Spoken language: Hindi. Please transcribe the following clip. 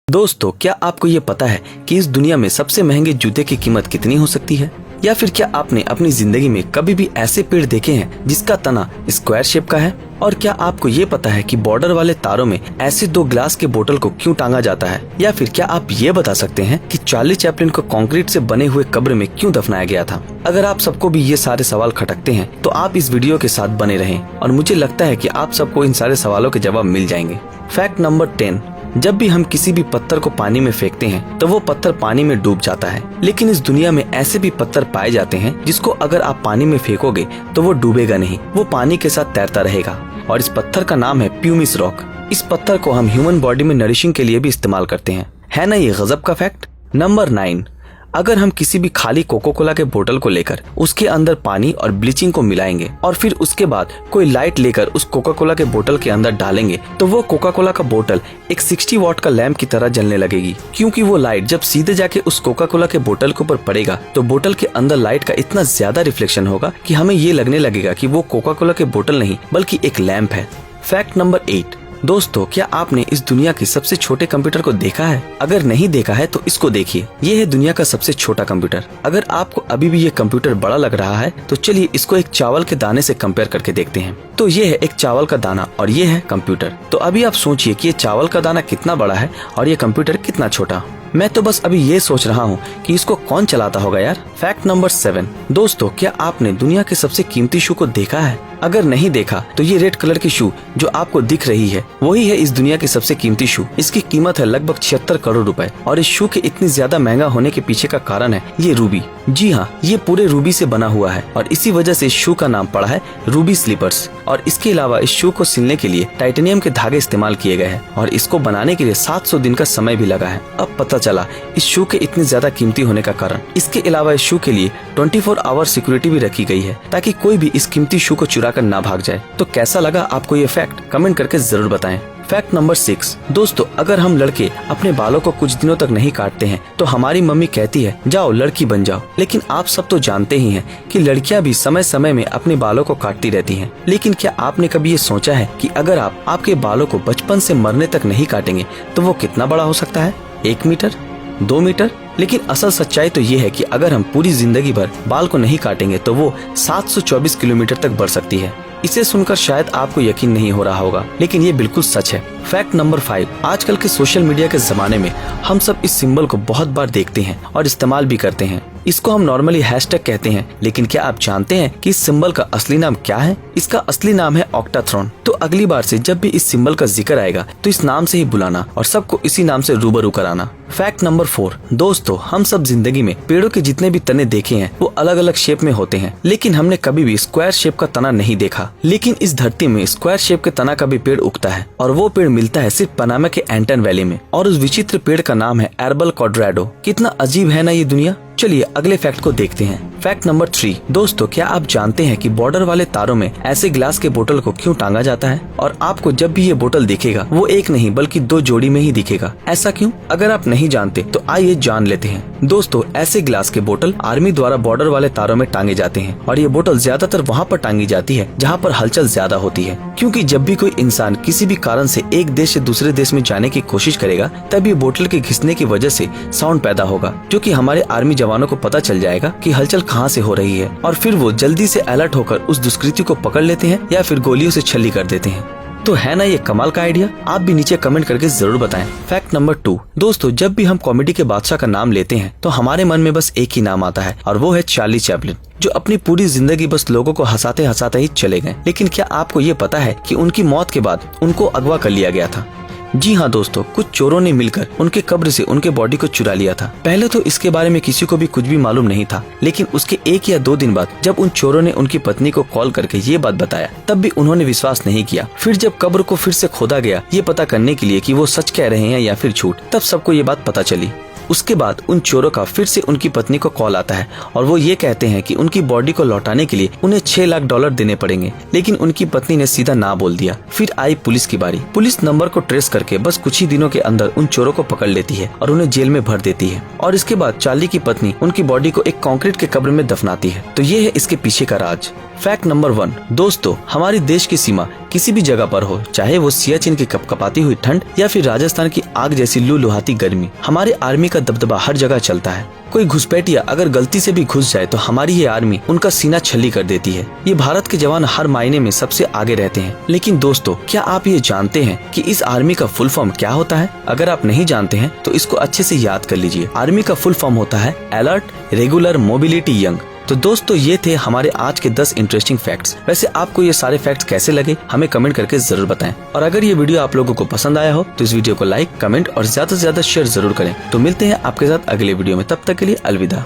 दोस्तों, क्या आपको ये पता है कि इस दुनिया में सबसे महंगे जूते की कीमत कितनी हो सकती है? या फिर क्या आपने अपनी जिंदगी में कभी भी ऐसे पेड़ देखे हैं जिसका तना स्क्वायर शेप का है? और क्या आपको ये पता है कि बॉर्डर वाले तारों में ऐसे दो ग्लास के बोतल को क्यों टांगा जाता है? या फिर क्या आप ये बता सकते हैं कि चार्ली चैपलिन को कंक्रीट से बने हुए कब्र में क्यों दफनाया गया था? अगर आप सबको भी ये सारे सवाल खटकते हैं तो आप इस वीडियो के साथ बने रहें और मुझे लगता है कि आप सबको इन सारे सवालों के जवाब मिल जाएंगे। Fact number 10। जब भी हम किसी भी पत्थर को पानी में फेंकते हैं तो वो पत्थर पानी में डूब जाता है, लेकिन इस दुनिया में ऐसे भी पत्थर पाए जाते हैं जिसको अगर आप पानी में फेंकोगे तो वो डूबेगा नहीं, वो पानी के साथ तैरता रहेगा। और इस पत्थर का नाम है प्यूमिस रॉक। इस पत्थर को हम ह्यूमन बॉडी में नरिशिंग के लिए भी इस्तेमाल करते हैं। है ना ये गजब का फैक्ट। नंबर 9। अगर हम किसी भी खाली कोको कोला के बोतल को लेकर उसके अंदर पानी और ब्लीचिंग को मिलाएंगे और फिर उसके बाद कोई लाइट लेकर उस कोका कोला के बोतल के अंदर डालेंगे तो वो कोका कोला का बोतल एक 60 वॉट का लैंप की तरह जलने लगेगी, क्योंकि वो लाइट जब सीधे जाके उस कोका कोला के बोतल के ऊपर पड़ेगा तो बोतल के अंदर लाइट का इतना ज्यादा रिफ्लेक्शन होगा कि हमें ये लगने लगेगा कि वो कोका कोला के बोतल नहीं बल्कि एक लैंप है। Fact number 8। दोस्तों, क्या आपने इस दुनिया के सबसे छोटे कंप्यूटर को देखा है? अगर नहीं देखा है तो इसको देखिए। ये है दुनिया का सबसे छोटा कंप्यूटर। अगर आपको अभी भी ये कंप्यूटर बड़ा लग रहा है तो चलिए इसको एक चावल के दाने से कंपेयर करके देखते हैं। तो ये है एक चावल का दाना और ये है कंप्यूटर। तो अभी आप सोचिए कि ये चावल का दाना कितना बड़ा है और ये कंप्यूटर कितना छोटा। मैं तो बस अभी ये सोच रहा हूँ कि इसको कौन चलाता होगा यार। Fact number 7। दोस्तों, क्या आपने दुनिया के सबसे कीमती शू को देखा है? अगर नहीं देखा तो ये रेड कलर की शू जो आपको दिख रही है वही है इस दुनिया की सबसे कीमती शू। इसकी कीमत है लगभग 76 करोड़ रुपए और इस शू के इतनी ज्यादा महंगा होने के पीछे का कारण है ये रूबी। जी हाँ, ये पूरे रूबी से बना हुआ है और इसी वजह से इस शू का नाम पड़ा है रूबी स्लीपर्स। और इसके अलावा इस शू को सिलने के लिए टाइटेनियम के धागे इस्तेमाल किए गए हैं और इसको बनाने के लिए 700 दिन का समय भी लगा है। अब पता चला इस शू के इतने ज्यादा कीमती होने का कारण। इसके अलावा इस शू के लिए 24 आवर सिक्योरिटी भी रखी गई है ताकि कोई भी इस कीमती शू को चुरा कर ना भाग जाए। तो कैसा लगा आपको ये फैक्ट? कमेंट करके जरूर बताएं। Fact number 6। दोस्तों, अगर हम लड़के अपने बालों को कुछ दिनों तक नहीं काटते हैं तो हमारी मम्मी कहती है जाओ लड़की बन जाओ। लेकिन आप सब तो जानते ही हैं कि लड़कियां भी समय समय में अपने बालों को काटती रहती हैं। लेकिन क्या आपने कभी ये सोचा है कि अगर आप आपके बालों को बचपन से मरने तक नहीं काटेंगे तो वो कितना बड़ा हो सकता है? 1 मीटर, 2 मीटर? लेकिन असल सच्चाई तो ये है कि अगर हम पूरी जिंदगी भर बाल को नहीं काटेंगे तो वो 724 किलोमीटर तक बढ़ सकती है। इसे सुनकर शायद आपको यकीन नहीं हो रहा होगा, लेकिन ये बिल्कुल सच है। Fact number 5। आजकल के सोशल मीडिया के जमाने में हम सब इस सिंबल को बहुत बार देखते हैं और इस्तेमाल भी करते हैं। इसको हम नॉर्मली हैशटैग कहते हैं, लेकिन क्या आप जानते हैं कि इस सिंबल का असली नाम क्या है? इसका असली नाम है ऑक्टाथ्रॉन। तो अगली बार से जब भी इस सिंबल का जिक्र आएगा तो इस नाम से ही बुलाना और सबको इसी नाम से रूबरू कराना। Fact number 4। दोस्तों, हम सब जिंदगी में पेड़ों के जितने भी तने देखे हैं वो अलग अलग शेप में होते हैं, लेकिन हमने कभी भी स्क्वायर शेप का तना नहीं देखा। लेकिन इस धरती में स्क्वायर शेप के तना का भी पेड़ उगता है और वो पेड़ मिलता है सिर्फ पनामा के एंटन वैली में और उस विचित्र पेड़ का नाम है एर्बल क्वाड्राडो। कितना अजीब है ना ये दुनिया। चलिए अगले फैक्ट को देखते हैं। Fact number 3। दोस्तों, क्या आप जानते हैं कि बॉर्डर वाले तारों में ऐसे ग्लास के बोतल को क्यों टांगा जाता है? और आपको जब भी ये बोतल दिखेगा वो एक नहीं बल्कि 2 जोड़ी में ही दिखेगा। ऐसा क्यों? अगर आप नहीं जानते तो आइए जान लेते हैं। दोस्तों, ऐसे ग्लास के बोतल आर्मी द्वारा बॉर्डर वाले तारों में टांगे जाते हैं और ये बोतल ज्यादातर वहाँ पर टांगी जाती है जहाँ पर हलचल ज्यादा होती है, क्योंकि जब भी कोई इंसान किसी भी कारण से एक देश से दूसरे देश में जाने की कोशिश करेगा तब ये बोतल के घिसने की वजह से साउंड पैदा होगा, जो कि हमारे आर्मी जवानों को पता चल जाएगा कि हलचल कहाँ से हो रही है और फिर वो जल्दी से अलर्ट होकर उस दुष्कृति को पकड़ लेते हैं या फिर गोलियों से छली कर देते हैं। तो है ना ये कमाल का आइडिया? आप भी नीचे कमेंट करके जरूर बताएं। Fact number 2। दोस्तों, जब भी हम कॉमेडी के बादशाह का नाम लेते हैं तो हमारे मन में बस एक ही नाम आता है और वो है चार्ली चैपलिन, जो अपनी पूरी जिंदगी बस लोगों को हंसाते हंसाते ही चले गए। लेकिन क्या आपको ये पता है कि उनकी मौत के बाद उनको अगवा कर लिया गया था? जी हाँ दोस्तों, कुछ चोरों ने मिलकर उनके कब्र से उनके बॉडी को चुरा लिया था। पहले तो इसके बारे में किसी को भी कुछ भी मालूम नहीं था, लेकिन उसके 1 या 2 दिन बाद जब उन चोरों ने उनकी पत्नी को कॉल करके ये बात बताया तब भी उन्होंने विश्वास नहीं किया। फिर जब कब्र को फिर से खोदा गया ये पता करने के लिए कि वो सच कह रहे हैं या फिर झूठ, तब सबको ये बात पता चली। उसके बाद उन चोरों का फिर से उनकी पत्नी को कॉल आता है और वो ये कहते हैं कि उनकी बॉडी को लौटाने के लिए उन्हें 6 लाख डॉलर देने पड़ेंगे, लेकिन उनकी पत्नी ने सीधा ना बोल दिया। फिर आई पुलिस की बारी। पुलिस नंबर को ट्रेस करके बस कुछ ही दिनों के अंदर उन चोरों को पकड़ लेती है और उन्हें जेल में भर देती है और इसके बाद चार्ली की पत्नी उनकी बॉडी को एक कंक्रीट के कब्र में दफनाती है। तो ये है इसके पीछे का राज। फैक्ट नंबर 1, दोस्तों हमारी देश की सीमा किसी भी जगह पर हो, चाहे वो सियाचिन की कपकपाती हुई ठंड या फिर राजस्थान की आग जैसी लू लुहाती गर्मी, हमारे आर्मी का दबदबा हर जगह चलता है। कोई घुसपैठिया अगर गलती से भी घुस जाए तो हमारी ये आर्मी उनका सीना छली कर देती है। ये भारत के जवान हर मायने में सबसे आगे रहते हैं। लेकिन दोस्तों, क्या आप ये जानते हैं कि इस आर्मी का फुल फॉर्म क्या होता है? अगर आप नहीं जानते हैं तो इसको अच्छे से याद कर लीजिए। आर्मी का फुल फॉर्म होता है अलर्ट, रेगुलर, मोबिलिटी, यंग। तो दोस्तों, ये थे हमारे आज के 10 इंटरेस्टिंग फैक्ट्स। वैसे आपको ये सारे फैक्ट्स कैसे लगे हमें कमेंट करके जरूर बताएं। और अगर ये वीडियो आप लोगों को पसंद आया हो तो इस वीडियो को लाइक, कमेंट और ज्यादा से ज्यादा शेयर जरूर करें। तो मिलते हैं आपके साथ अगले वीडियो में, तब तक के लिए अलविदा।